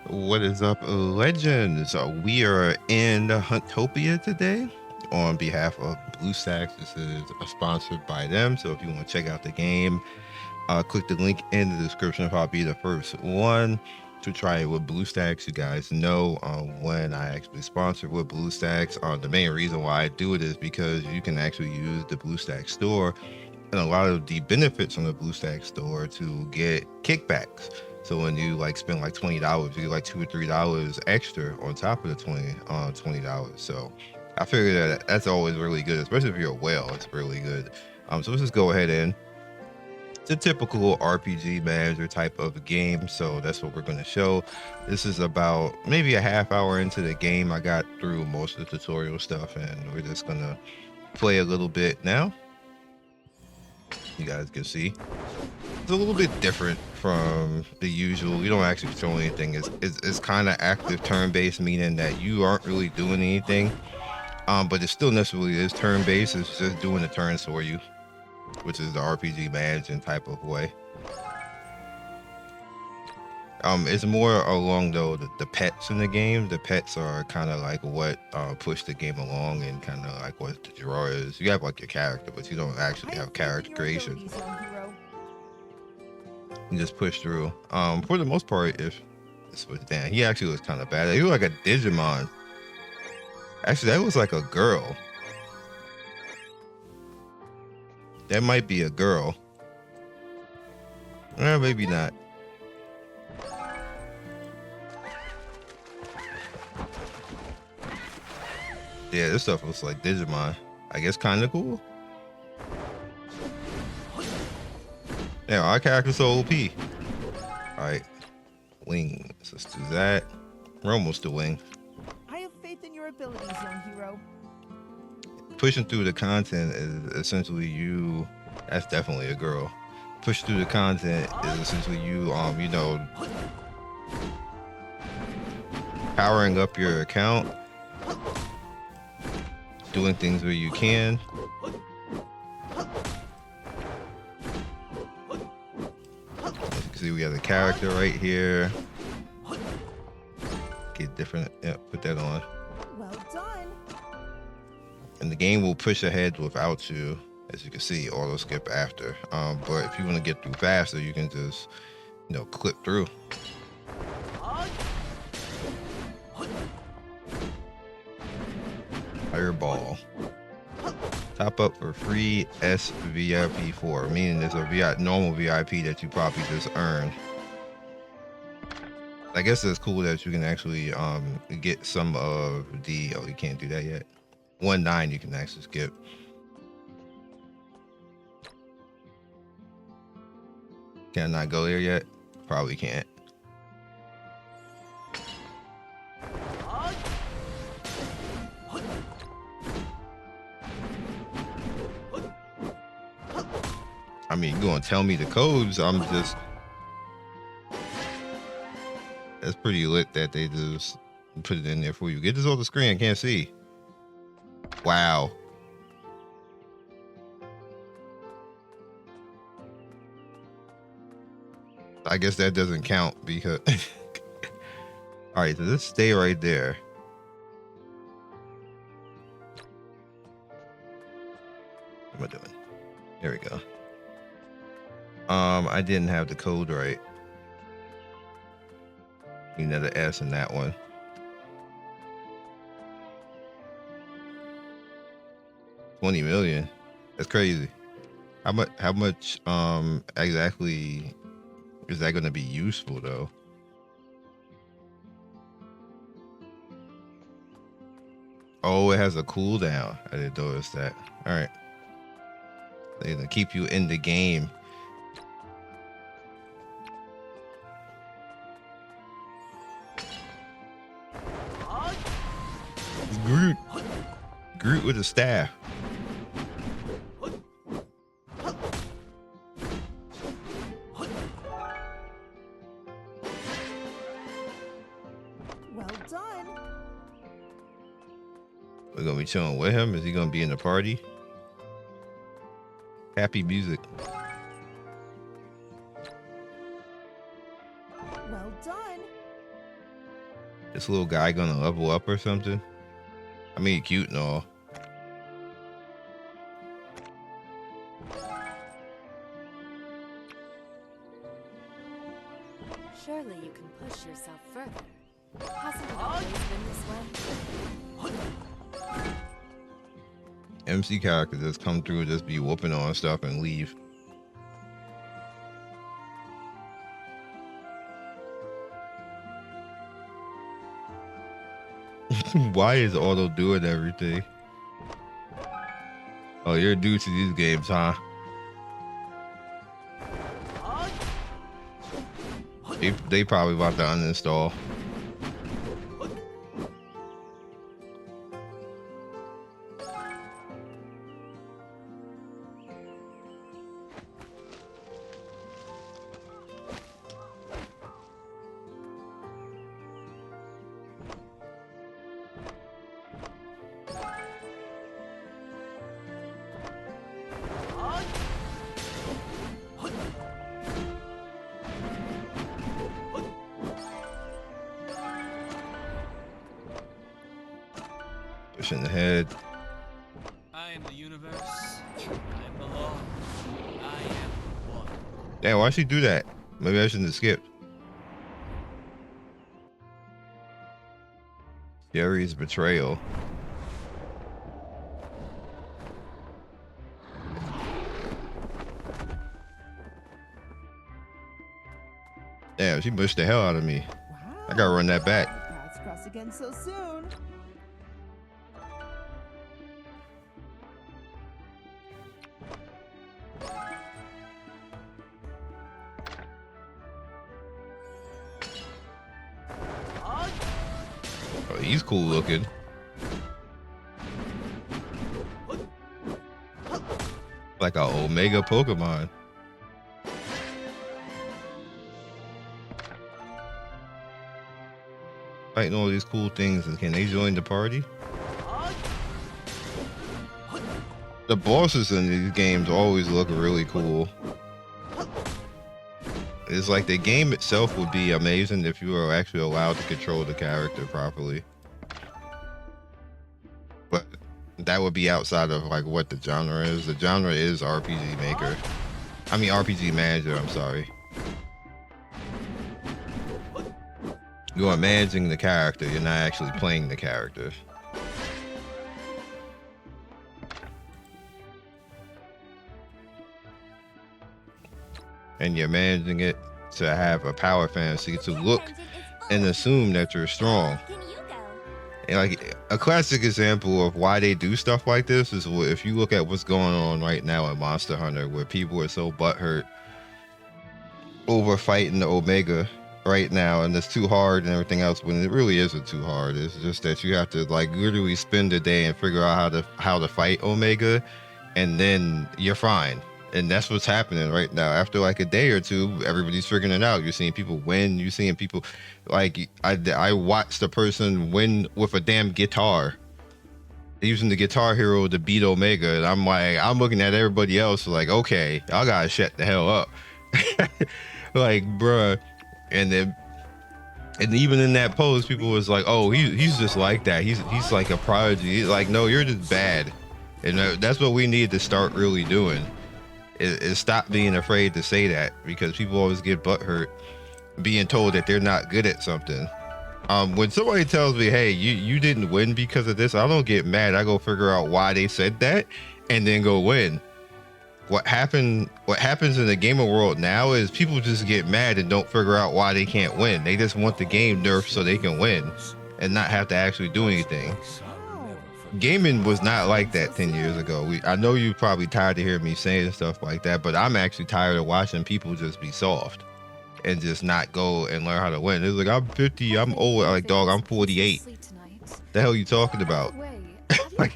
What is up, legends? We are in Huntopia today on behalf of BlueStacks. This is sponsored by them. So if you want to check out the game, click the link in the description. I'll be the first one to try it with BlueStacks. You guys know when I actually sponsor with BlueStacks. The main reason why I do it is because you can actually use the BlueStacks store and a lot of the benefits on the BlueStacks store to get kickbacks. So when you like spend like $20, you get like $2 or $3 extra on top of the $20. So I figure that that's always really good, especially if you're a whale. It's really good. So let's just go ahead and it's a typical RPG manager type of game. So that's what we're going to show. This is about maybe a half hour into the game. I got through most of the tutorial stuff, and we're just gonna play a little bit now. You guys can see it's a little bit different from the usual. You don't actually control anything. It's kind of active turn-based, meaning that you aren't really doing anything. But it still necessarily is turn-based. It's just doing the turns for you, which is the RPG managing type of way. It's more along though the pets in the game. The pets are kind of like what push the game along, and kind of like what the draw is. You have like your character, but you don't actually have character creation. You just push through. For the most part, if this was Dan, he actually was kind of bad. He was like a Digimon. Actually, that was like a girl. That might be a girl. Maybe not. Yeah, this stuff looks like Digimon. I guess kind of cool. Yeah, our character's so OP. Alright. Wings. Let's do that. We're almost to wing. I have faith in your abilities, young hero. Pushing through the content is essentially you. That's definitely a girl. Push through the content is essentially you, you know, powering up your account, doing things where you can. As you can see, we got the character right here. Get different. Yeah, put that on. Well done. And the game will push ahead without you, as you can see, auto skip after. But if you want to get through faster, you can just, you know, clip through. Fireball. Top up for free SVIP 4, meaning there's a normal VIP that you probably just earned. I guess it's cool that you can actually get some of the, oh, you can't do that yet. 1.9 you can actually skip. Can I not go there yet? Probably can't. I mean, you're gonna tell me the codes. I'm just, that's pretty lit that they just put it in there for you. Get this on the screen, I can't see. Wow. I guess that doesn't count because all right, so let's stay right there. What am I doing? There we go. I didn't have the code right. You know the S in that one. $20 million. That's crazy. How much exactly is that gonna be useful though? Oh, it has a cooldown. I didn't notice that. All right. They're gonna keep you in the game. Groot. Groot with a staff. Well done. We're gonna be chilling with him. Is he gonna be in the party? Happy music. Well done. This little guy gonna level up or something? I mean, cute and all. Surely you can push yourself further. Hasn't it always been this way? MC characters just come through and just be whooping on stuff and leave. Why is Auto doing everything? Oh, you're new to these games, huh? They probably about to uninstall. In the head. I am the universe. I am the law. I am one. Damn, why'd she do that? Maybe I shouldn't have skipped. Gary's betrayal. Damn, she pushed the hell out of me. Wow. I gotta run that back. Paths cross again so soon. Oh, he's cool looking. Like a Omega Pokemon. Fighting all these cool things, and can they join the party? The bosses in these games always look really cool. It's like the game itself would be amazing if you were actually allowed to control the character properly. But that would be outside of like what the genre is. The genre is RPG Maker. I mean RPG Manager, I'm sorry. You are managing the character, you're not actually playing the character. And you're managing it to have a power fantasy to look and assume that you're strong. And like a classic example of why they do stuff like this is if you look at what's going on right now in Monster Hunter, where people are so butthurt over fighting the Omega right now, and it's too hard and everything else, when it really isn't too hard. It's just that you have to like literally spend a day and figure out how to fight Omega, and then you're fine. And that's what's happening right now. After like a day or two, everybody's figuring it out. You're seeing people win. You're seeing people like I watched a person win with a damn guitar, using the Guitar Hero to beat Omega. And I'm looking at everybody else like, okay, y'all gotta shut the hell up. Like, bruh. And even in that pose, people was like, oh, he's just like that. He's like a prodigy. He's like, no, you're just bad. And that's what we need to start really doing. Is stop being afraid to say that, because people always get butthurt being told that they're not good at something. When somebody tells me, hey, you didn't win because of this, I don't get mad. I go figure out why they said that and then go win. What happens in the gaming world now is people just get mad and don't figure out why they can't win. They just want the game nerfed so they can win and not have to actually do anything. Gaming was not like that 10 years ago. I know you're probably tired of hearing me saying stuff like that, but I'm actually tired of watching people just be soft and just not go and learn how to win. It's like, I'm 50, I'm old. Like, dog, I'm 48. The hell you talking about? Like,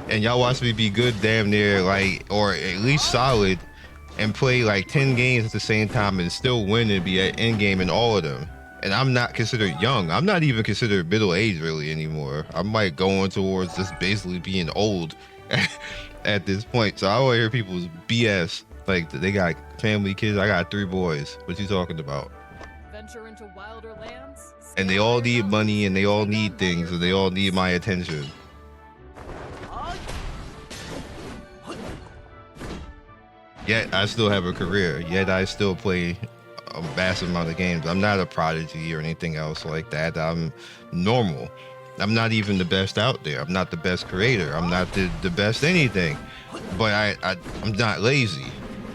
and y'all watch me be good damn near, like, or at least solid, and play like 10 games at the same time and still win and be at end game in all of them. And I'm not considered young. I'm not even considered middle age really anymore. I'm like going towards just basically being old at this point. So I want to hear people's BS. Like, they got family, kids. I got 3 boys. What you talking about? Venture into wilder lands, and they all need money, and they all need things, and they all need my attention. Yet I still have a career. Yet I still play a vast amount of games. I'm not a prodigy or anything else like that. I'm normal. I'm not even the best out there. I'm not the best creator. I'm not the best anything. But I'm not lazy.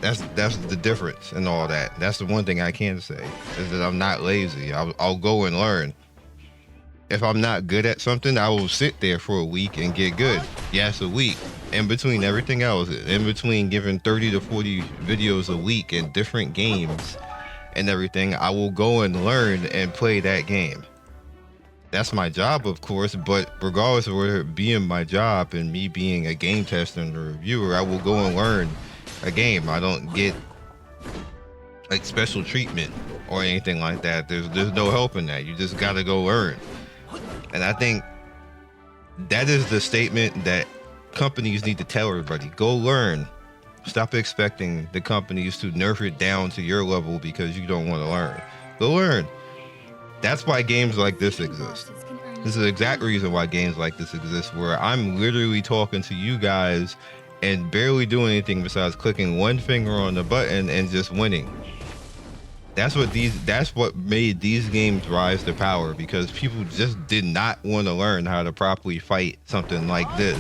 That's the difference and all that. That's the one thing I can say, is that I'm not lazy. I'll go and learn. If I'm not good at something, I will sit there for a week and get good. Yes, a week. In between everything else, in between giving 30 to 40 videos a week in different games and everything, I will go and learn and play that game. That's my job, of course, but regardless of whether it being my job and me being a game tester and a reviewer, I will go and learn a game. I don't get like special treatment or anything like that. There's no help in that. You just gotta go learn. And I think that is the statement that companies need to tell everybody. Go learn. Stop expecting the companies to nerf it down to your level because you don't want to learn. Go learn. That's why games like this exist. This is the exact reason why games like this exist, where I'm literally talking to you guys and barely doing anything besides clicking one finger on the button and just winning. That's what made these games rise to power, because people just did not want to learn how to properly fight something like this,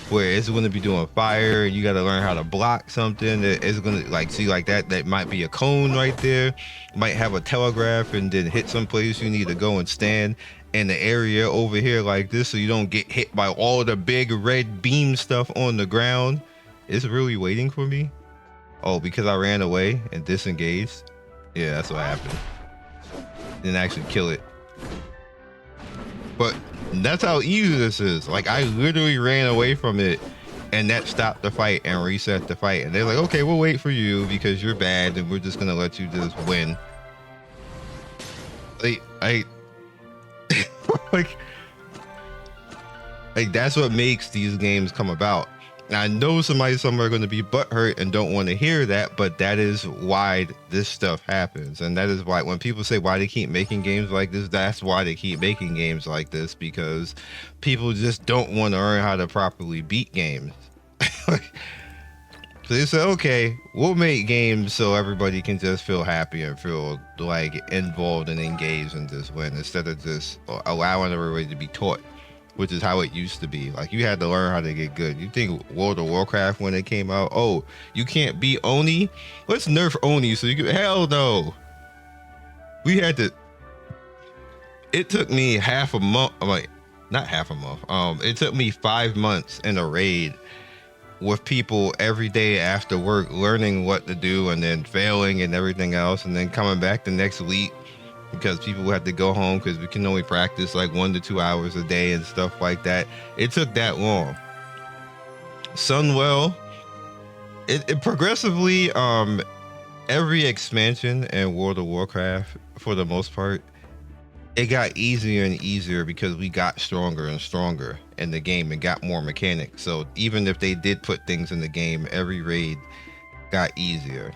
where it's going to be doing fire and you got to learn how to block something. It's going to like, see, like that might be a cone right there, might have a telegraph, and then hit some place you need to go and stand in the area over here like this so you don't get hit by all the big red beam stuff on the ground. It's really waiting for me. Oh, because I ran away and disengaged. Yeah, that's what happened. Didn't actually kill it. But that's how easy this is. Like, I literally ran away from it, and that stopped the fight and reset the fight. And they're like, okay, we'll wait for you because you're bad, and we're just gonna let you just win. Like that's what makes these games come about. Now, I know somebody somewhere are going to be butthurt and don't want to hear that, but that is why this stuff happens. And that is why when people say why they keep making games like this, that's why they keep making games like this, because people just don't want to learn how to properly beat games. So they say, okay, we'll make games so everybody can just feel happy and feel like involved and engaged and just win, instead of just allowing everybody to be taught, which is how it used to be. Like, you had to learn how to get good. You think World of Warcraft, when it came out, oh, you can't beat Oni? Let's nerf Oni so you can... Hell no. We had to... It took me half a month... Like, not half a month. It took me 5 months in a raid with people every day after work, learning what to do and then failing and everything else, and then coming back the next week because people had to go home because we can only practice like 1 to 2 hours a day and stuff like that. It took that long. Sunwell, it progressively, every expansion in World of Warcraft, for the most part, it got easier and easier because we got stronger and stronger in the game and got more mechanics. So even if they did put things in the game, every raid got easier.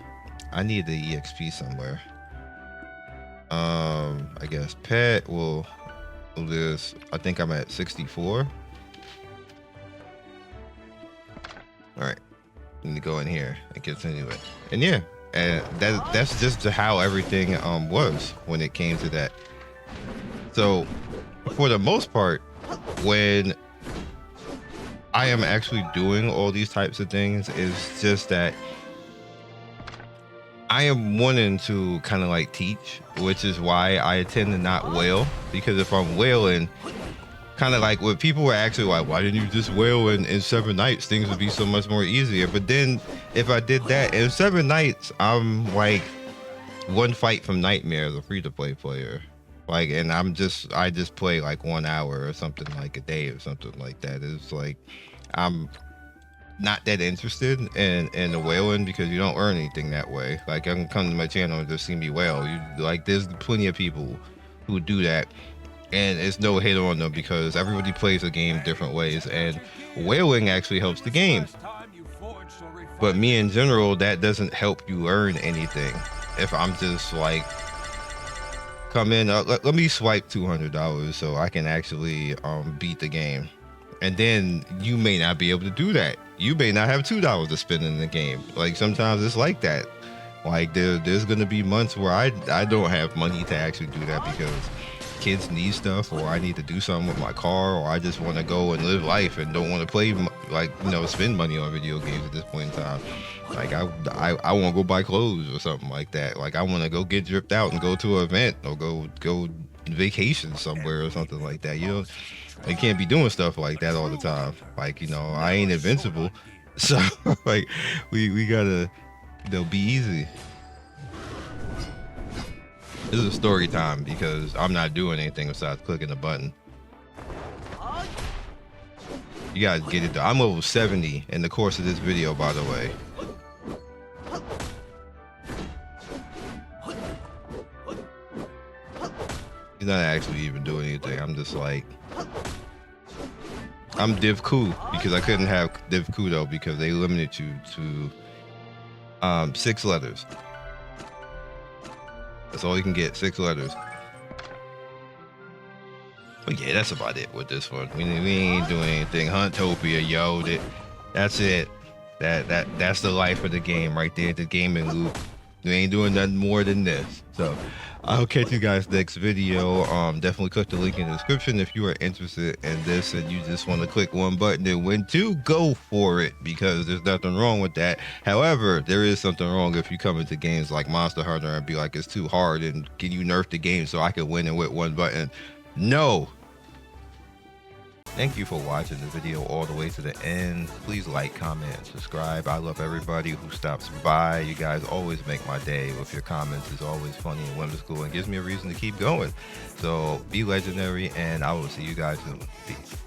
I need the EXP somewhere. I guess pet will do this. I think I'm at 64. All right, need to go in here and continue it. And yeah, and that's just how everything was when it came to that. So for the most part, when I am actually doing all these types of things, is just that I am wanting to kind of like teach, which is why I tend to not wail, because if I'm wailing, kind of like when people were actually like, why didn't you just wail in 7 nights? Things would be so much more easier. But then if I did that in 7 nights, I'm like 1 fight from Nightmare as a free-to-play player. Like, and I just play like 1 hour or something, like a day or something like that. It's like, I'm not that interested in the whaling, because you don't earn anything that way. Like, I can come to my channel and just see me wail. There's plenty of people who do that, and it's no hate on them because everybody plays the game different ways, and whaling actually helps the game. But me in general, that doesn't help you learn anything. If I'm just like come in. Let me swipe $200 so I can actually beat the game. And then you may not be able to do that. You may not have $2 to spend in the game. Like sometimes it's like that. Like there's gonna be months where I don't have money to actually do that because kids need stuff, or I need to do something with my car, or I just want to go and live life and don't want to play, like, you know, spend money on video games at this point in time. Like I want to go buy clothes or something like that. Like I want to go get dripped out and go to an event or go vacation somewhere or something like that. You know, you can't be doing stuff like that all the time. Like, you know, I ain't invincible, so like we gotta, you know, be easy. This is a story time because I'm not doing anything besides clicking the button. You guys get it though. I'm level 70 in the course of this video, by the way. He's not actually even doing anything. I'm just like, I'm Div Coup because I couldn't have Div Coup though because they limited you to 6 letters. That's all you can get, 6 letters. But yeah, that's about it with this one. We ain't doing anything. Huntopia, yo, that's it. That's the life of the game right there. The gaming loop. We ain't doing nothing more than this. So I'll catch you guys next video. Definitely click the link in the description if you are interested in this and you just want to click one button and win 2, go for it, because there's nothing wrong with that. However, there is something wrong if you come into games like Monster Hunter and be like, it's too hard and can you nerf the game so I can win it with one button? No. Thank you for watching the video all the way to the end. Please like, comment, and subscribe. I love everybody who stops by. You guys always make my day with your comments. It's always funny and whimsical and gives me a reason to keep going. So be legendary, and I will see you guys soon. Peace.